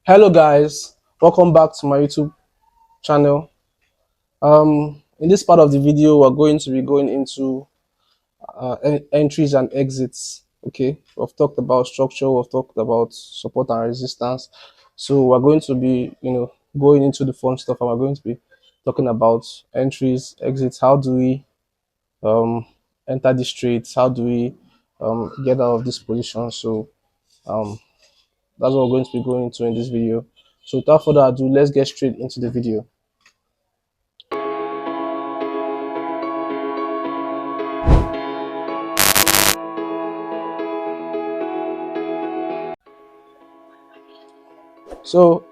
Hello guys, welcome back to my YouTube channel. In this part of the video, we're going to be going into entries and exits. Okay, we've talked about structure, we've talked about support and resistance. So we're going to be, going into the fun stuff, and we're going to be talking about entries, exits. How do we um, enter these trades? How do we get out of this position? So um, that's what we're going to be going into in this video. So without further ado, let's get straight into the video. So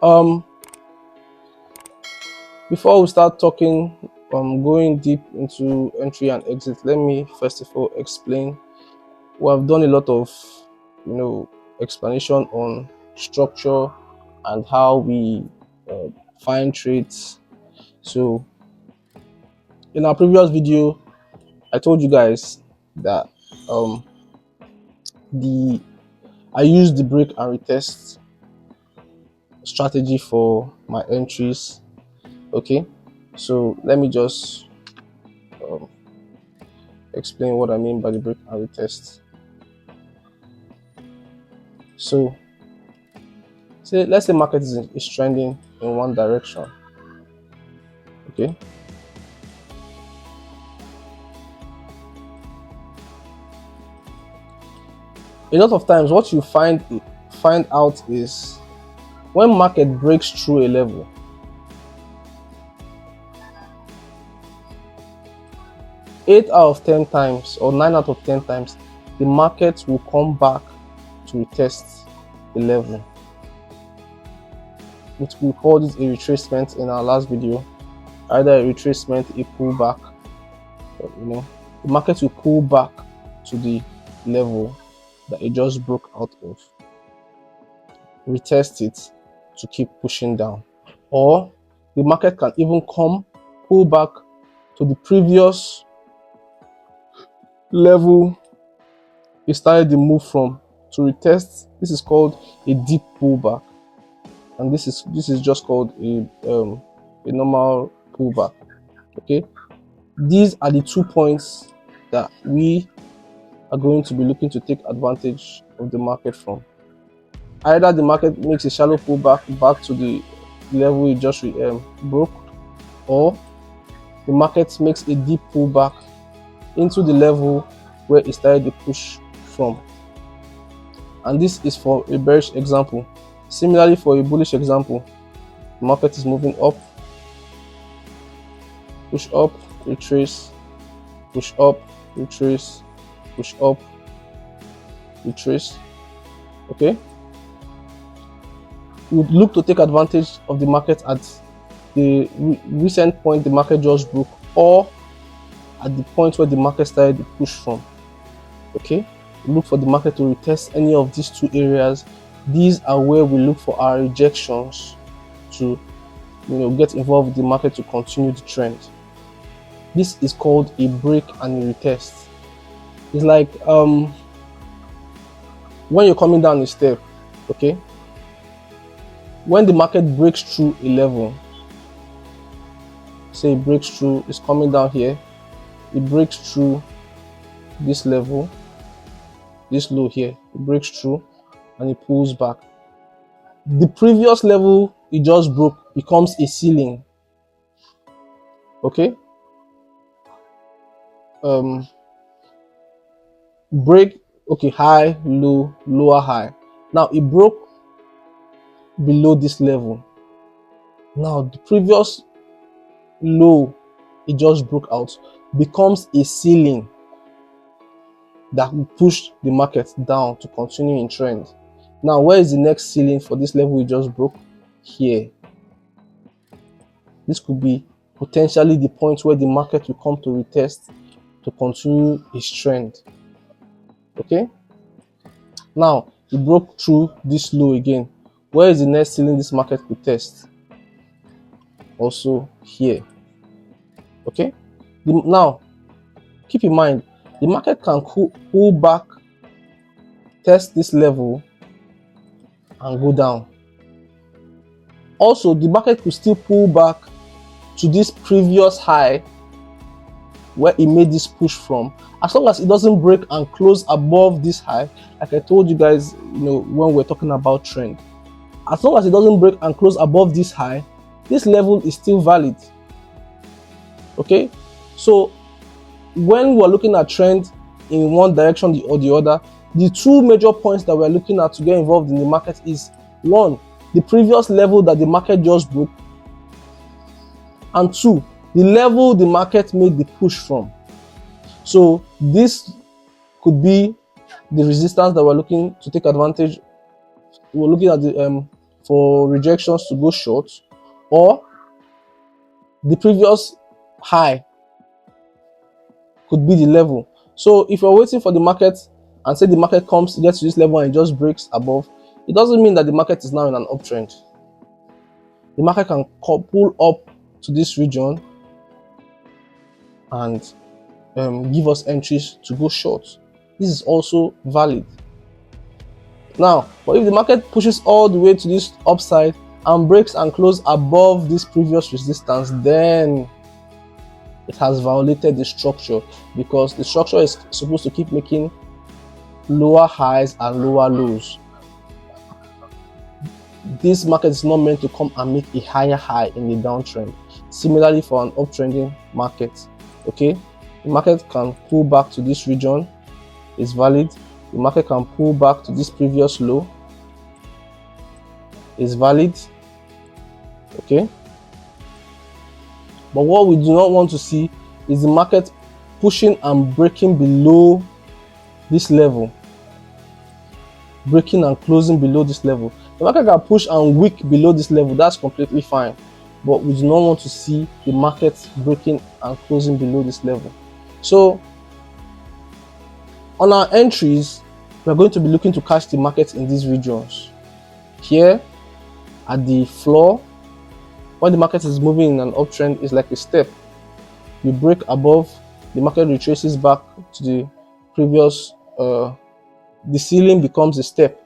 before we start talking, going deep into entry and exit, let me first of all explain. We have done a lot of, explanation on structure and how we uh, find trades. So in our previous video, I told you guys that um, the I used the break and retest strategy for my entries. Okay, so let me just um, explain what I mean by the break and retest. So let's say market is trending in one direction. Okay, a lot of times what you find out is when market breaks through a level, eight out of 10 times or 9 out of 10 times the market will come back to retest the level. We called it a retracement in our last video, either a retracement, a pullback. The market will pull back to the level that it just broke out of, retest it to keep pushing down, or the market can even pull back to the previous level it started the move from to retest. This is called a deep pullback, and this is just called a normal pullback. Okay, these are the 2 points that we are going to be looking to take advantage of the market from. Either the market makes a shallow pullback back to the level it just broke, or the market makes a deep pullback into the level where it started the push from. And this is for a bearish example. Similarly, for a bullish example, the market is moving up, push up, retrace, push up, retrace, push up, retrace. Okay, we would look to take advantage of the market at the recent point the market just broke, or at the point where the market started the push from. Okay, look for the market to retest any of these two areas. These are where we look for our rejections to get involved with the market to continue the trend. This is called a break and a retest. It's like when you're coming down a step. Okay, when the market breaks through a level, say it breaks through, it's coming down here, it breaks through this level, this low here, it breaks through and it pulls back. The previous level it just broke becomes a ceiling. Okay, break, okay, high, low, lower, high. Now it broke below this level. Now the previous low it just broke out becomes a ceiling that will push the market down to continue in trend. Now, where is the next ceiling for this level we just broke? Here. This could be potentially the point where the market will come to retest to continue its trend. Okay, now it broke through this low again. Where is the next ceiling this market could test? Also here. Okay, now keep in mind the market can pull back, test this level and go down. Also, the market could still pull back to this previous high where it made this push from, as long as it doesn't break and close above this high. Like I told you guys, when we're talking about trend, as long as it doesn't break and close above this high, this level is still valid. Okay, so when we're looking at trend in one direction or the other, the two major points that we're looking at to get involved in the market is, one, the previous level that the market just broke, and two, the level the market made the push from. So this could be the resistance that we're looking to take advantage. We're looking at the for rejections to go short, or the previous high could be the level. So if you're waiting for the market and say the market comes, gets to this level and it just breaks above, it doesn't mean that the market is now in an uptrend. The market can pull up to this region and give us entries to go short. This is also valid. Now, but if the market pushes all the way to this upside and breaks and closes above this previous resistance, then it has violated the structure, because the structure is supposed to keep making lower highs and lower lows. This market is not meant to come and make a higher high in the downtrend. Similarly, for an uptrending market, okay, the market can pull back to this region, is valid. The market can pull back to this previous low, is valid. Okay, but what we do not want to see is the market pushing and breaking below this level, breaking and closing below this level. The market can push and wick below this level, that's completely fine, but we do not want to see the market breaking and closing below this level. So on our entries, we are going to be looking to catch the market in these regions. Here at the floor, when the market is moving in an uptrend, is like a step. You break above, the market retraces back to the previous, the ceiling becomes a step.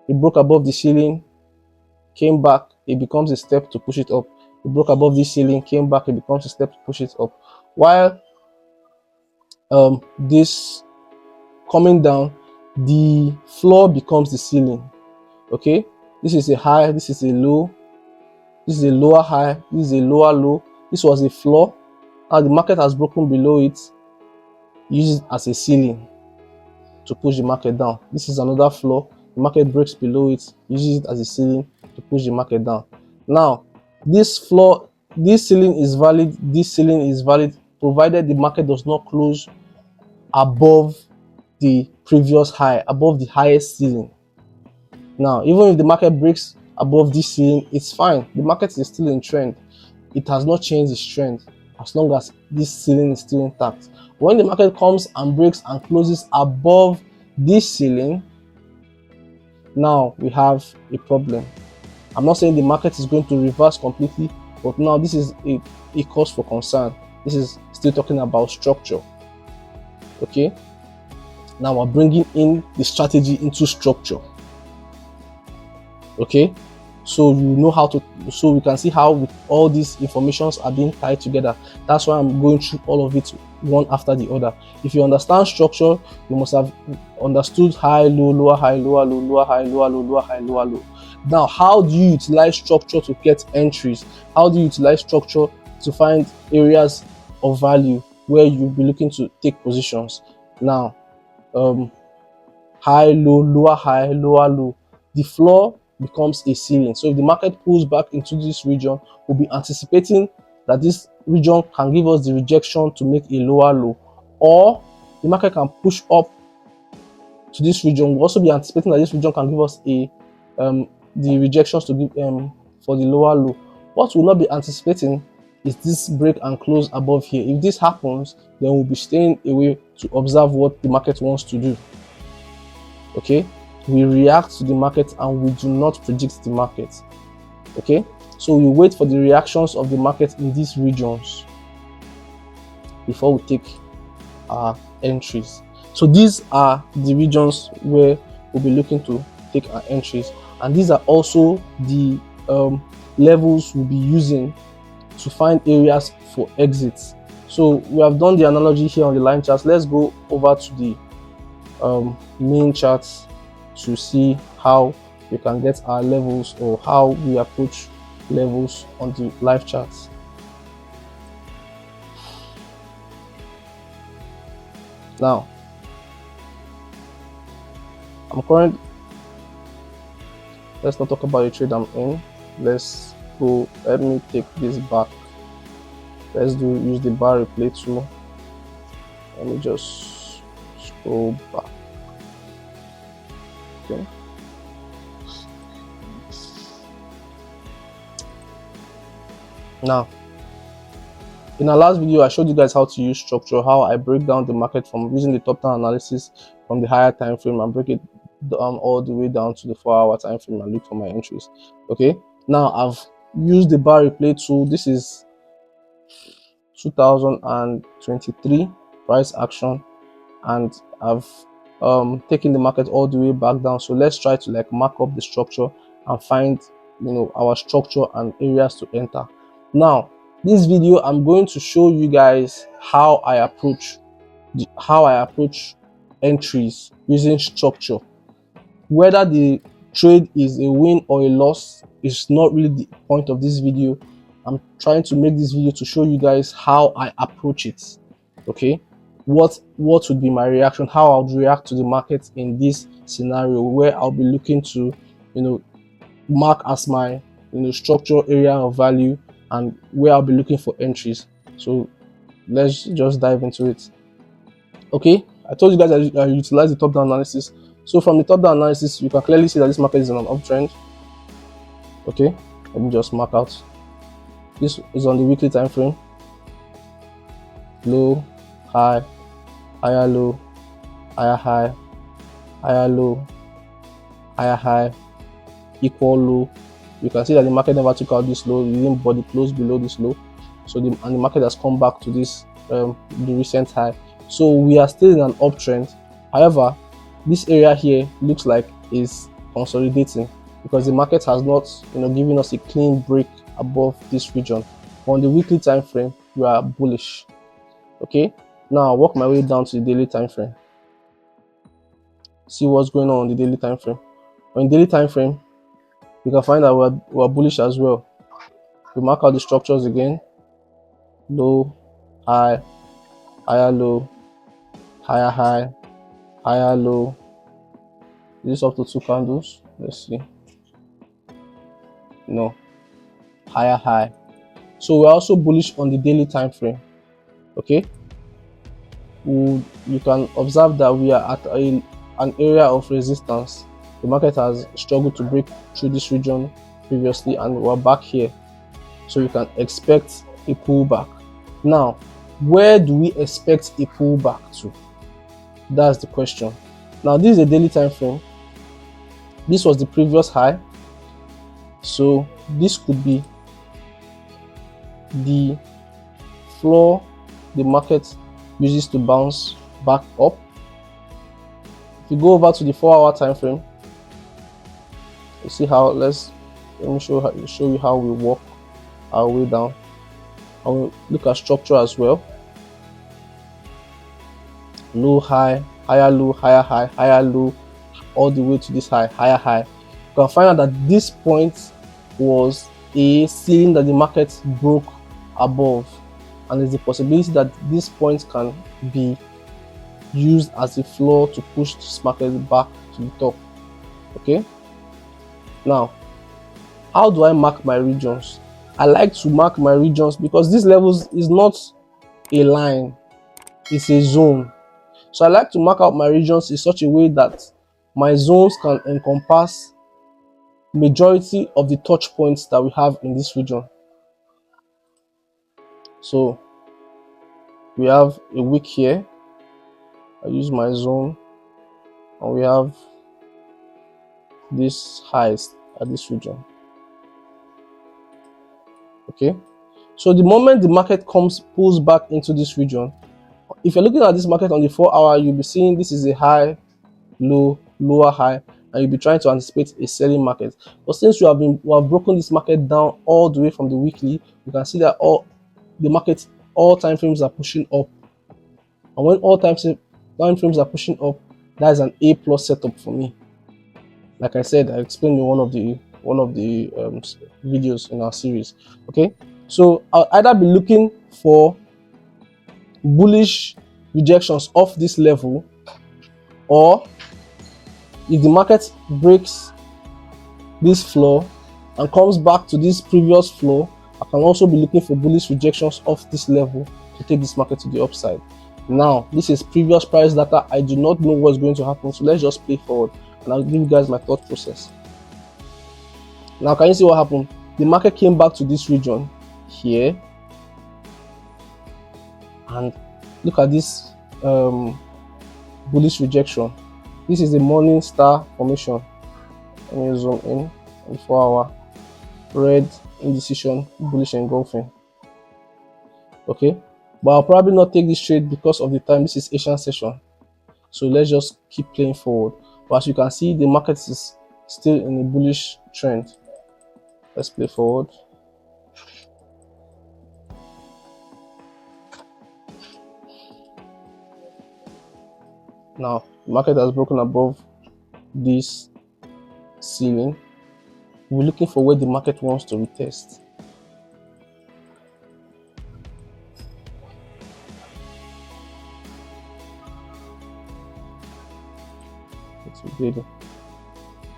It broke above the ceiling, came back, it becomes a step to push it up. It broke above this ceiling, came back, it becomes a step to push it up. While this coming down, the floor becomes the ceiling. Okay, this is a high, this is a low, this is a lower high, this is a lower low. This was a floor. Now the market has broken below it, use it as a ceiling to push the market down. This is another floor. The market breaks below it, uses it as a ceiling to push the market down. Now, this floor, this ceiling is valid, this ceiling is valid, provided the market does not close above the previous high, above the highest ceiling. Now, even if the market breaks above this ceiling, it's fine. The market is still in trend. It has not changed its trend as long as this ceiling is still intact. When the market comes and breaks and closes above this ceiling, now we have a problem. I'm not saying the market is going to reverse completely, but now this is a cause for concern. This is still talking about structure. Okay, now we're bringing in the strategy into structure. Okay, so you know how to, so we can see how all these informations are being tied together. That's why I'm going through all of it one after the other. If you understand structure, you must have understood high, low, lower high, lower low, lower high, lower low, lower high, lower low. Now, how do you utilize structure to get entries? How do you utilize structure to find areas of value where you'll be looking to take positions? Now, high, low, lower high, lower low. The floor becomes a ceiling. So if the market pulls back into this region, we'll be anticipating that this region can give us the rejection to make a lower low, or the market can push up to this region. We'll also be anticipating that this region can give us a the rejections to give for the lower low. What we'll not be anticipating is this break and close above here. If this happens, then we'll be staying away to observe what the market wants to do. Okay, we react to the market and we do not predict the market. Okay, so we wait for the reactions of the market in these regions before we take our entries. So these are the regions where we'll be looking to take our entries, and these are also the levels we'll be using to find areas for exits. So we have done the analogy here on the line charts. Let's go over to the main charts to see how we can get our levels, or how we approach levels on the live charts. Now, let's not talk about the trade I'm in. Let's go, let me take this back. Let's use the bar replay tool. Let me just scroll back. Okay. Now, in our last video, I showed you guys how to use structure, how I break down the market from using the top-down analysis from the higher time frame and break it down all the way down to the 4-hour time frame and look for my entries. Okay. Now I've used the bar replay tool. This is 2023 price action, and I've taken the market all the way back down. So let's try to mark up the structure and find our structure and areas to enter. Now, this video, I'm going to show you guys how I approach entries using structure. Whether the trade is a win or a loss is not really the point of this video. I'm trying to make this video to show you guys how I approach it. Okay, what would be my reaction, how I would react to the market in this scenario, where I'll be looking to mark as my structural area of value, and where I'll be looking for entries. So let's just dive into it. Okay, I told you guys I utilize the top-down analysis. So from the top-down analysis, you can clearly see that this market is on an uptrend. Okay, let me just mark out. This is on the weekly time frame. Low, high, higher low, higher high, higher low, higher high, equal low. You can see that the market never took out this low, it didn't body close below this low. So the market has come back to this the recent high. So we are still in an uptrend. However, this area here looks like is consolidating, because the market has not given us a clean break above this region. On the weekly time frame, we are bullish. Okay, now I'll work my way down to the daily time frame. See what's going on the daily time frame. On the daily time frame, you can find that we're bullish as well. We mark out the structures again. Low, high, higher low, higher high, higher low. Is this up to 2 candles? Let's see. No. Higher high. So we're also bullish on the daily time frame. Okay, you can observe that we are at an area of resistance. The market has struggled to break through this region previously, and we're back here. So you can expect a pullback. Now, where do we expect a pullback to? That's the question. Now, this is a daily time frame. This was the previous high. So this could be the floor the market uses to bounce back up. If you go over to the 4-hour time frame, you see how let me show you how we walk our way down. I will look at structure as well. Low, high, higher low, higher high, higher low, all the way to this high, higher high. You can find out that this point was a ceiling that the market broke above, and there's the possibility that this point can be used as a floor to push this market back to the top. Okay, now how do I mark my regions? I like to mark my regions because these levels is not a line, it's a zone. So I like to mark out my regions in such a way that my zones can encompass majority of the touch points that we have in this region. So we have a wick here. I use my zone, and we have this highs at this region. Okay, so the moment the market pulls back into this region, if you're looking at this market on the 4-hour, you'll be seeing this is a high, low, lower high. and you'll be trying to anticipate a selling market. But since we have broken this market down all the way from the weekly, you can see that all time frames are pushing up. And when all time frames are pushing up, that is an A plus setup for me. Like I said, I explained in one of the videos in our series. Okay, so I'll either be looking for bullish rejections off this level, or if the market breaks this floor and comes back to this previous floor, I can also be looking for bullish rejections off this level to take this market to the upside. Now, this is previous price data. I do not know what's going to happen, so let's just play forward and I'll give you guys my thought process. Now, can you see what happened? The market came back to this region here, and look at this bullish rejection. This is the morning star formation. Let me zoom in on 4 hour. Red indecision, bullish engulfing. Okay, but I'll probably not take this trade because of the time. This is Asian session, so let's just keep playing forward. But as you can see, the market is still in a bullish trend. Let's play forward. Now, the market has broken above this ceiling. We're looking for where the market wants to retest. It's daily.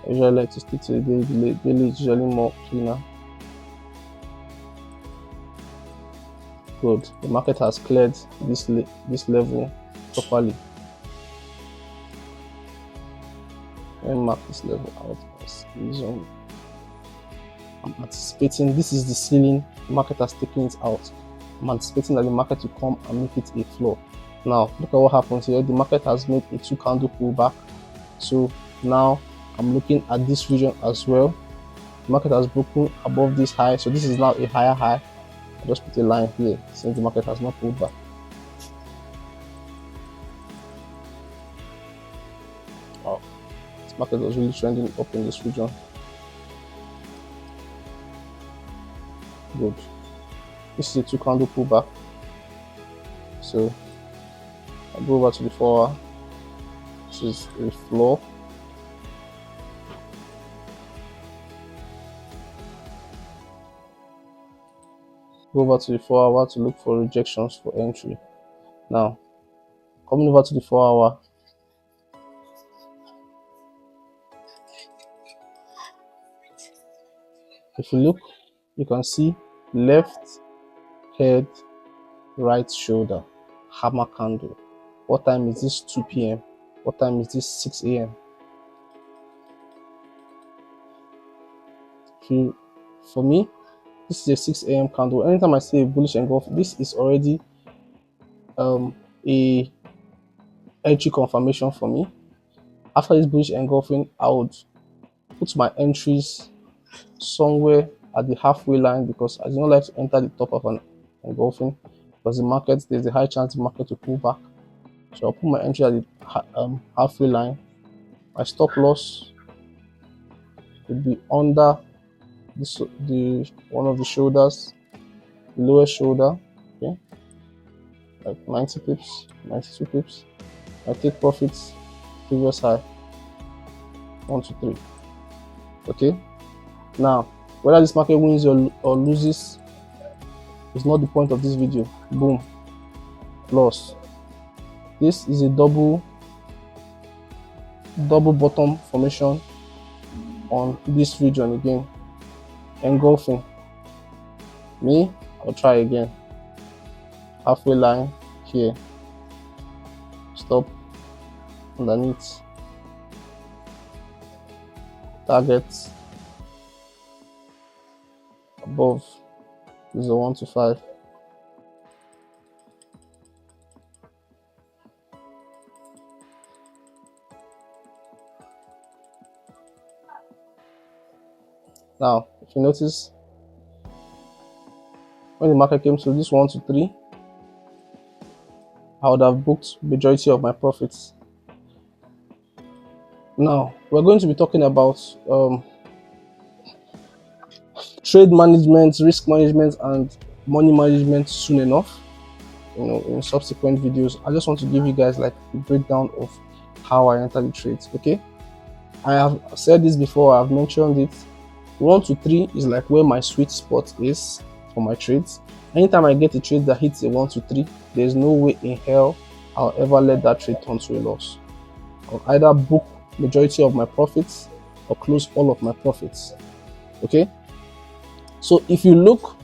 I usually like to stick to the daily. Daily is usually more cleaner. Good. The market has cleared this level properly. Let me mark this level out. I'm anticipating this is the ceiling. The market has taken it out. I'm anticipating that the market will come and make it a floor. Now look at what happens here. The market has made a 2 candle pullback. So now I'm looking at this region as well. The market has broken above this high, so this is now a higher high. I just put a line here since the market has not pulled back. Wow, this market was really trending up in this region. Good. This is a 2 candle pullback. So I go over to the 4 hour. This is a floor. Go over to the 4 hour to look for rejections for entry. Now, coming over to the 4 hour, if you look, you can see left head, right shoulder, hammer candle. What time is this? 2 p.m. What time is this? 6 a.m. For me, this is a 6 a.m. candle. Anytime I see a bullish engulf, this is already a entry confirmation for me. After this bullish engulfing, I would put my entries somewhere at the halfway line, because I do not like to enter the top of an engulfing, because the market, there's a high chance the market will pull back. So I'll put my entry at the halfway line. My stop loss would be under the one of the shoulders, the lowest shoulder. Okay, like 90 pips, 92 pips. I take profits previous high 1 to 3. Okay, now whether this market wins or loses is not the point of this video. Boom, loss. This is a double bottom formation on this region again, engulfing. I'll try again. Halfway line here, stop underneath, target above. This is a 1 to 5. Now, if you notice, when the market came to this 1 to 3, I would have booked majority of my profits. Now we're going to be talking about trade management, risk management, and money management soon enough, in subsequent videos. I just want to give you guys like a breakdown of how I enter the trades. Okay, I have said this before, I've mentioned it. 1 to 3 is like where my sweet spot is for my trades. Anytime I get a trade that hits a 1 to 3, there's no way in hell I'll ever let that trade turn to a loss. I'll either book majority of my profits or close all of my profits. Okay, so if you look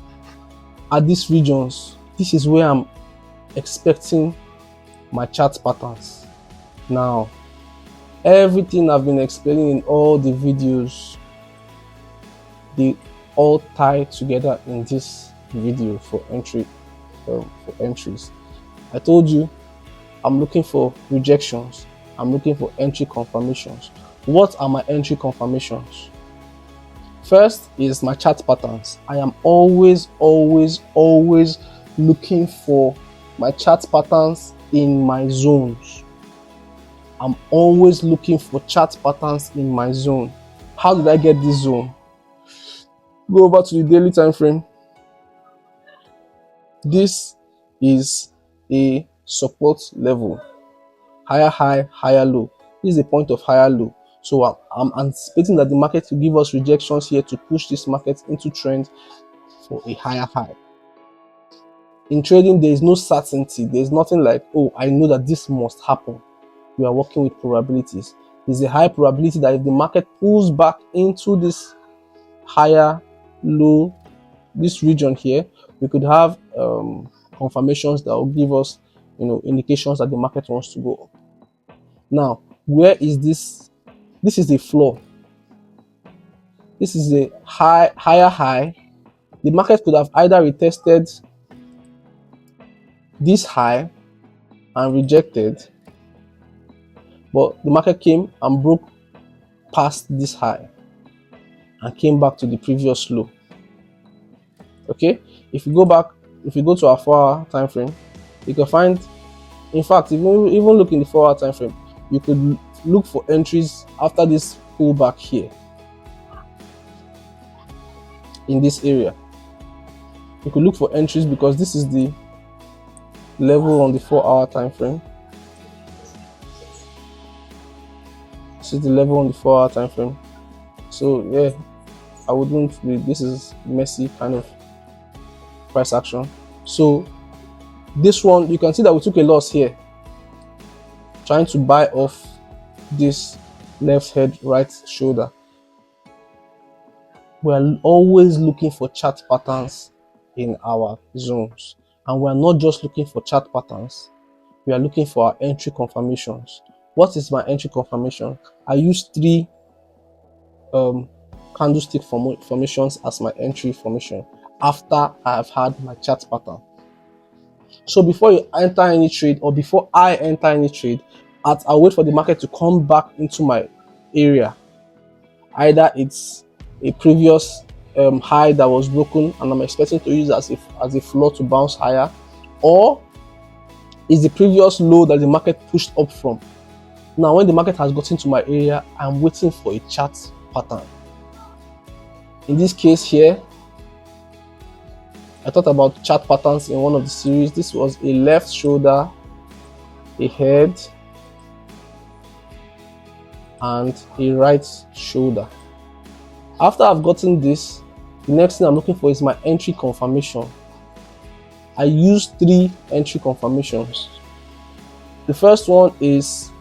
at these regions, this is where I'm expecting my chart patterns. Now, everything I've been explaining in all the videos, they all tie together in this video for entries. I told you I'm looking for rejections, I'm looking for entry confirmations. What are my entry confirmations? First is my chart patterns. I am always looking for my chart patterns in my zones. I'm always looking for chart patterns in my zone. How did I get this zone? Go over to the daily time frame. This is a support level. Higher high, higher low. This is a point of higher low. So I'm anticipating that the market will give us rejections here to push this market into trend for a higher high. In trading, there is no certainty. There's nothing like, oh, I know that this must happen. We are working with probabilities. There's a high probability that if the market pulls back into this higher low, this region here, we could have confirmations that will give us, indications that the market wants to go up. Now, where is this? This is the floor. This is a higher high. The market could have either retested this high and rejected, but the market came and broke past this high and came back to the previous low. Okay, if you go to our 4-hour time frame, you can find, in fact, even look in the 4-hour time frame, you could look for entries after this pullback here in this area. You could look for entries because this is the level on the 4-hour time frame. This is the level on the 4-hour time frame. So yeah, I wouldn't be, this is messy kind of price action. So this one, you can see that we took a loss here, trying to buy off this left head, right shoulder. We're always looking for chart patterns in our zones, and we're not just looking for chart patterns, we are looking for our entry confirmations. What is my entry confirmation? I use 3 candlestick formations as my entry formation after I have had my chart pattern. So before you enter any trade, or before I enter any trade, I'll wait for the market to come back into my area. Either it's a previous high that was broken and I'm expecting to use as a floor to bounce higher, or is the previous low that the market pushed up from. Now, when the market has gotten to my area, I'm waiting for a chart pattern. In this case here, I thought about chart patterns in one of the series. This was a left shoulder, a head, and a right shoulder. After I've gotten this, the next thing I'm looking for is my entry confirmation. I use 3 entry confirmations. The first one is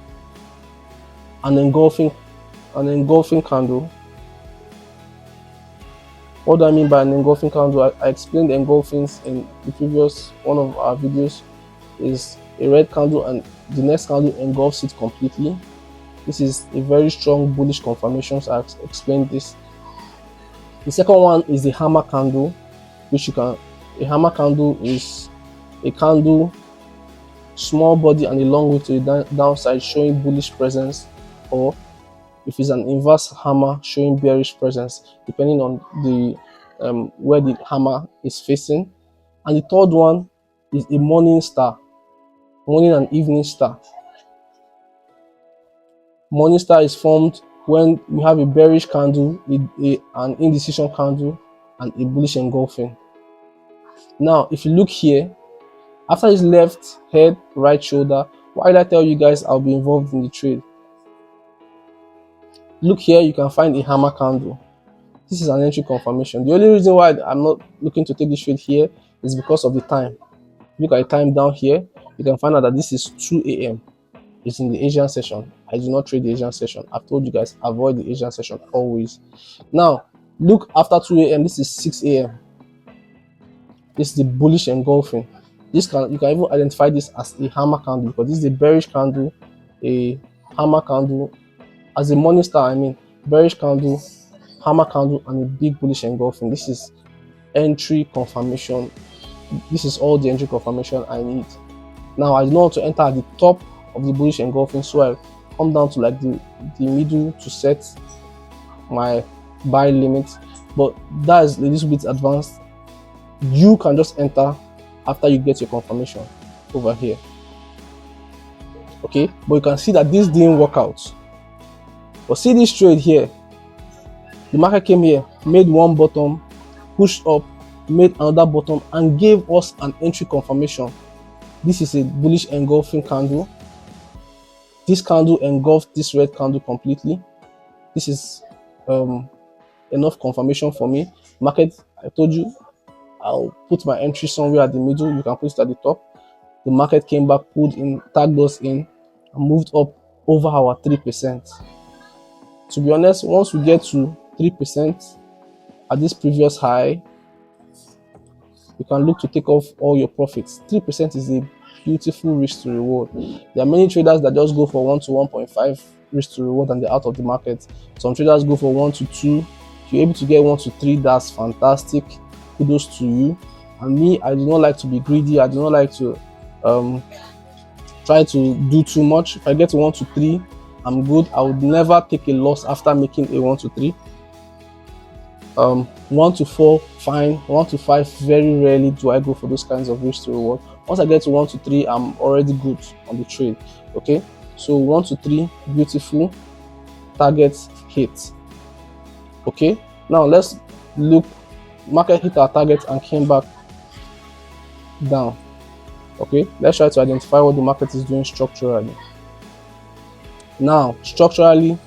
an engulfing candle. What do I mean by an engulfing candle? I explained engulfings in the previous one of our videos. Is a red candle and the next candle engulfs it completely. This is a very strong bullish confirmation, so I've explained this. The second one is the hammer candle, a hammer candle is a candle, small body and a long way to the downside, showing bullish presence, or if it's an inverse hammer, showing bearish presence, depending on the where the hammer is facing. And the third one is a morning star, morning and evening star. Morning star is formed when you have a bearish candle, an indecision candle, and a bullish engulfing. Now, if you look here, after his left head, right shoulder, why did I tell you guys I'll be involved in the trade? Look here, you can find a hammer candle. This is an entry confirmation. The only reason why I'm not looking to take this trade here is because of the time. Look at the time down here. You can find out that this is 2 a.m. It's in the Asian session. I do not trade the Asian session. I've told you guys, avoid the Asian session always. Now, look after 2 a.m. This is 6 a.m. This is the bullish engulfing. You can even identify this as a hammer candle because this is a bearish candle, a hammer candle, as a morning star. I mean, bearish candle, hammer candle, and a big bullish engulfing. This is entry confirmation. This is all the entry confirmation I need. Now I know how to enter at the top of the bullish engulfing, so I come down to like the middle to set my buy limit, but that is a little bit advanced. You can just enter after you get your confirmation over here. Okay, but you can see that this didn't work out. But see this trade here, the market came here, made one bottom, pushed up, made another bottom, and gave us an entry confirmation. This is a bullish engulfing candle. This candle engulfed this red candle completely. This is enough confirmation for me. Market, I told you, I'll put my entry somewhere at the middle. You can put it at the top. The market came back, pulled in, tagged us in, and moved up over our 3%. To be honest, once we get to 3% at this previous high, you can look to take off all your profits. 3% is a beautiful risk to reward. There are many traders that just go for 1 to 1.5 risk to reward and they're out of the market. Some traders go for 1 to 2. If you're able to get 1 to 3, that's fantastic. Kudos to you. And me, I do not like to be greedy. I do not like to try to do too much. If I get to 1 to 3, I'm good. I would never take a loss after making a 1 to 3. 1 to 4, fine. 1 to 5, very rarely do I go for those kinds of risk to reward. Once I get to 1 to 3, I'm already good on the trade. Okay, so 1 to 3, beautiful. Targets hit. Okay, now let's look. Market hit our target and came back down. Okay, let's try to identify what the market is doing structurally. Now, structurally,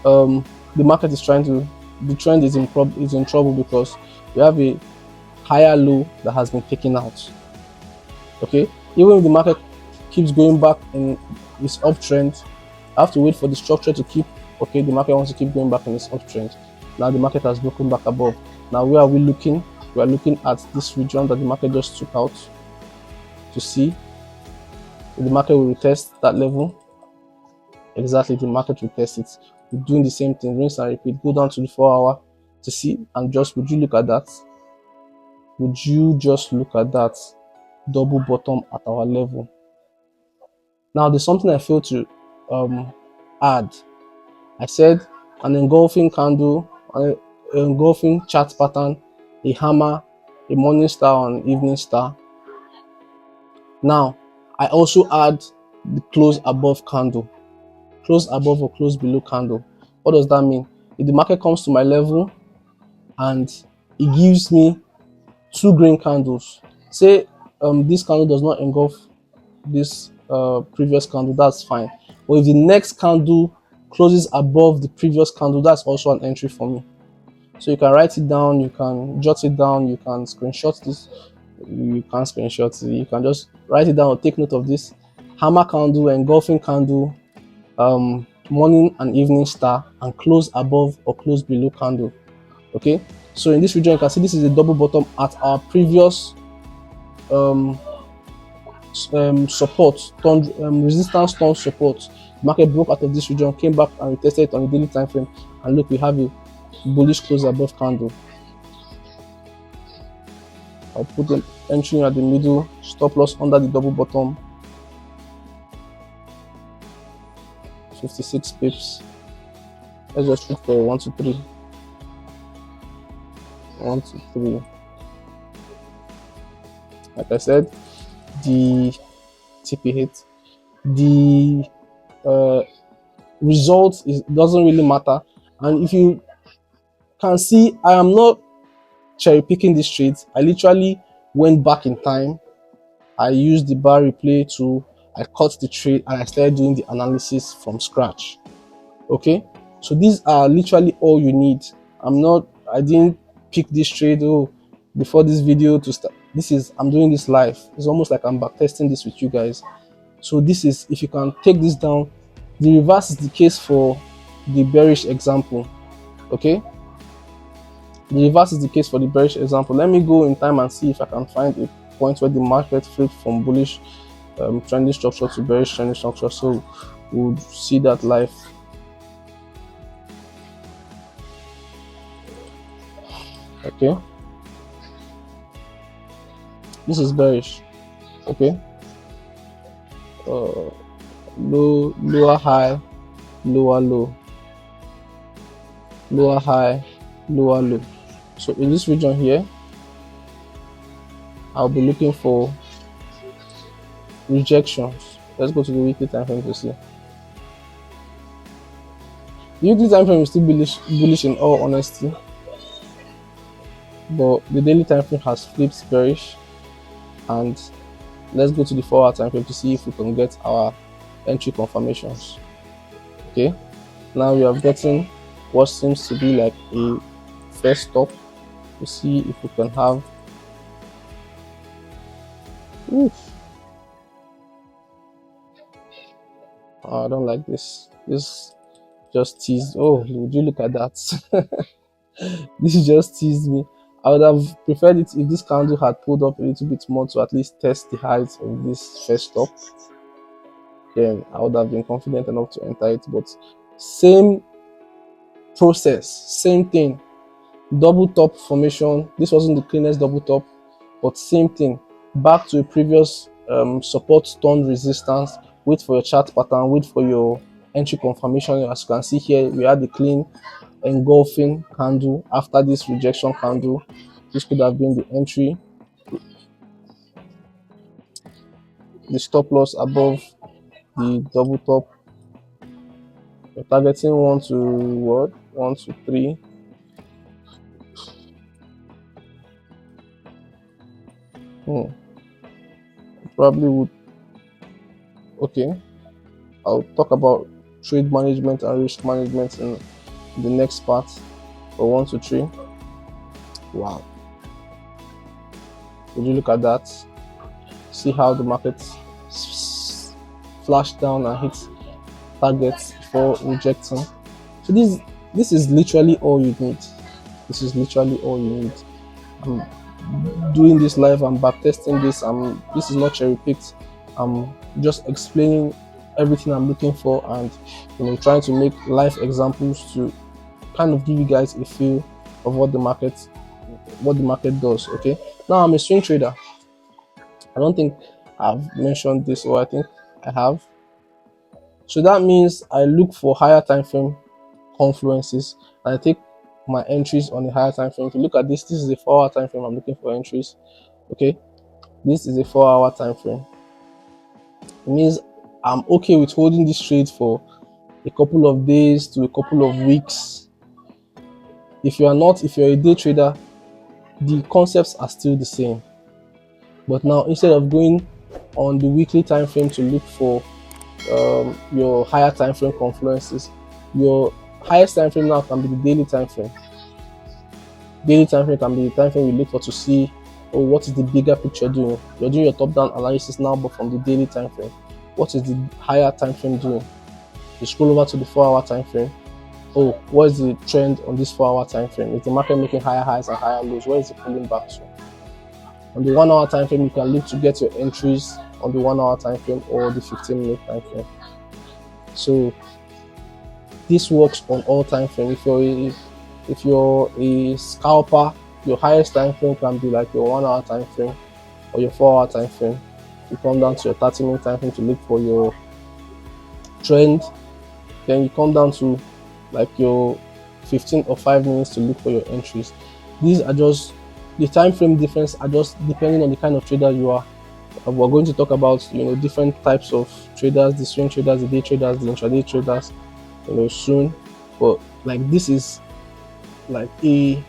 the market is trying to. The trend is in trouble because we have a higher low that has been taken out. Okay, even if the market keeps going back in its uptrend, I have to wait for the structure to keep. Okay, the market wants to keep going back in its uptrend. Now the market has broken back above. Now where are we looking? We are looking at this region that the market just took out to see if the market will retest that level. Exactly, the market will test it. We're doing the same thing, rinse and repeat. Go down to the 4-hour to see, and just would you look at that? Would you just look at that double bottom at our level? Now there's something I failed to add. I said an engulfing candle, an engulfing chart pattern, a hammer, a morning star, and an evening star. Now I also add the close above candle. Close above or close below candle. What does that mean? If the market comes to my level and it gives me 2 green candles, say this candle does not engulf this previous candle, that's fine. But if the next candle closes above the previous candle, that's also an entry for me. So you can write it down, you can jot it down, you can screenshot this. You can't screenshot it, you can just write it down or take note of this. Hammer candle, engulfing candle, morning and evening star, and close above or close below candle. Okay, so in this region you can see this is a double bottom at our previous support, resistance turn support. Market broke out of this region, came back and retested it on the daily time frame, and look, we have a bullish close above candle. I'll put the entry at the middle, stop loss under the double bottom, 56 pips. Let's just shoot for 1 to 3. 1 to 3. Like I said, the TP hit, the Results is doesn't really matter. And if you can see, I am not cherry picking these trades. I literally went back in time. I used the bar replay tool. I cut the trade and I started doing the analysis from scratch. Okay, so these are literally all you need. I didn't pick this trade before this video to start. I'm doing this live. It's almost like I'm back testing this with you guys. So this is, if you can take this down, the reverse is the case for the bearish example. Okay, the reverse is the case for the bearish example. Let me go in time and see if I can find a point where the market flipped from bullish trending structure to bearish trending structure. So we'll see that live. Okay, this is bearish. Okay, lower high, lower low, lower high, lower low. So in this region here, I'll be looking for rejections. Let's go to the weekly time frame to see. The weekly time frame is still bullish in all honesty, but the daily time frame has flipped bearish. And let's go to the 4-hour time frame to see if we can get our entry confirmations. Okay, now we have gotten what seems to be like a first stop to see if we can have. Oof. Oh, I don't like this. This just teased. Oh, would you look at that? This just teased me. I would have preferred it if this candle had pulled up a little bit more to at least test the height of this first stop. Then I would have been confident enough to enter it. But same process, same thing. Double top formation. This wasn't the cleanest double top, but same thing. Back to a previous support turn resistance. Wait for your chart pattern. Wait for your entry confirmation. As you can see here, we had the clean engulfing candle after this rejection candle. This could have been the entry, the stop loss above the double top. We're targeting 1 to what? 1 to 3. Probably would. Okay, I'll talk about trade management and risk management in the next part for 1 to 3. Wow, would you look at that? See how the market flashed down and hit targets before rejecting. So this is literally all you need. This is literally all you need. I'm doing this live. I'm back testing this. This is not cherry picked. I'm just explaining everything I'm looking for, and trying to make live examples to kind of give you guys a feel of what the market does. Okay, now I'm a swing trader. I don't think I've mentioned this, or I think I have. So that means I look for higher time frame confluences and I take my entries on the higher time frame. If you look at this is a 4-hour time frame. I'm looking for entries. Okay, this is a 4-hour time frame. It means I'm okay with holding this trade for a couple of days to a couple of weeks. If you're a day trader, the concepts are still the same. But now, instead of going on the weekly time frame to look for your higher time frame confluences, your highest time frame now can be the daily time frame. Daily time frame can be the time frame you look for to see, what is the bigger picture doing. You're doing your top-down analysis now, but from the daily time frame. What is the higher time frame doing? You scroll over to the 4-hour time frame. What is the trend on this 4-hour time frame? Is the market making higher highs and higher lows? Where is it pulling back to? On the 1-hour time frame, you can look to get your entries on the 1-hour time frame or the 15-minute time frame. So this works on all time frames. If you're a scalper, your highest time frame can be like your 1-hour time frame or your 4-hour time frame. You come down to your 30-minute time frame to look for your trend. Then you come down to like your 15 or 5 minutes to look for your entries. These are just the time frame difference are just depending on the kind of trader you are. We're going to talk about different types of traders: the swing traders, the day traders, the intraday traders. soon. But like this is like an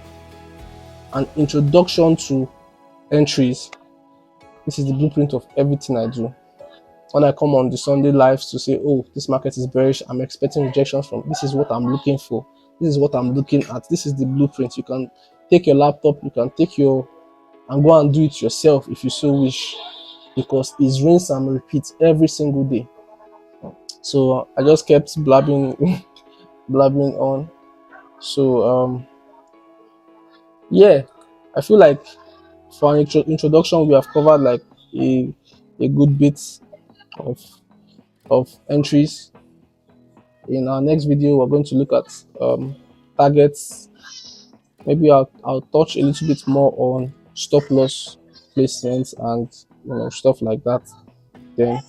introduction to entries. This is the blueprint of everything I do. When I come on the Sunday lives to say, oh, this market is bearish, I'm expecting rejections from, this is what I'm looking for. This is what I'm looking at. This is the blueprint. You can take your laptop, you can take your, and go and do it yourself if you so wish, because it's rinse and repeat every single day. So I just kept blabbing, blabbing on. So yeah, I feel like for an introduction, we have covered like a good bit of entries. In our next video, we're going to look at targets. Maybe I'll touch a little bit more on stop loss placements and stuff like that. Then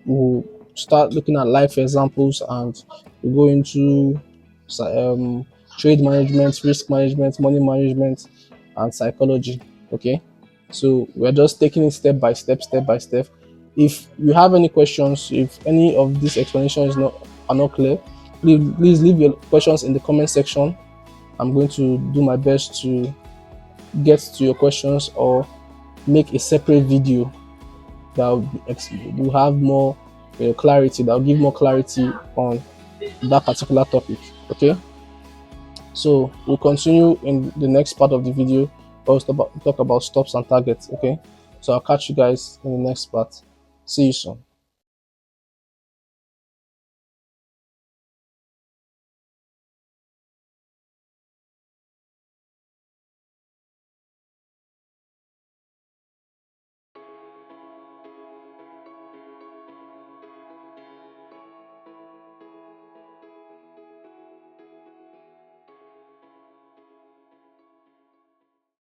we'll start looking at live examples and we'll go into trade management, risk management, money management, and psychology. Okay, so we're just taking it step by step, step by step. If you have any questions, if any of this explanation are not clear, please leave your questions in the comment section. I'm going to do my best to get to your questions or make a separate video that will have more clarity, that will give more clarity on that particular topic. Okay, so we'll continue in the next part of the video. We'll talk about stops and targets. Okay, so I'll catch you guys in the next part. See you soon.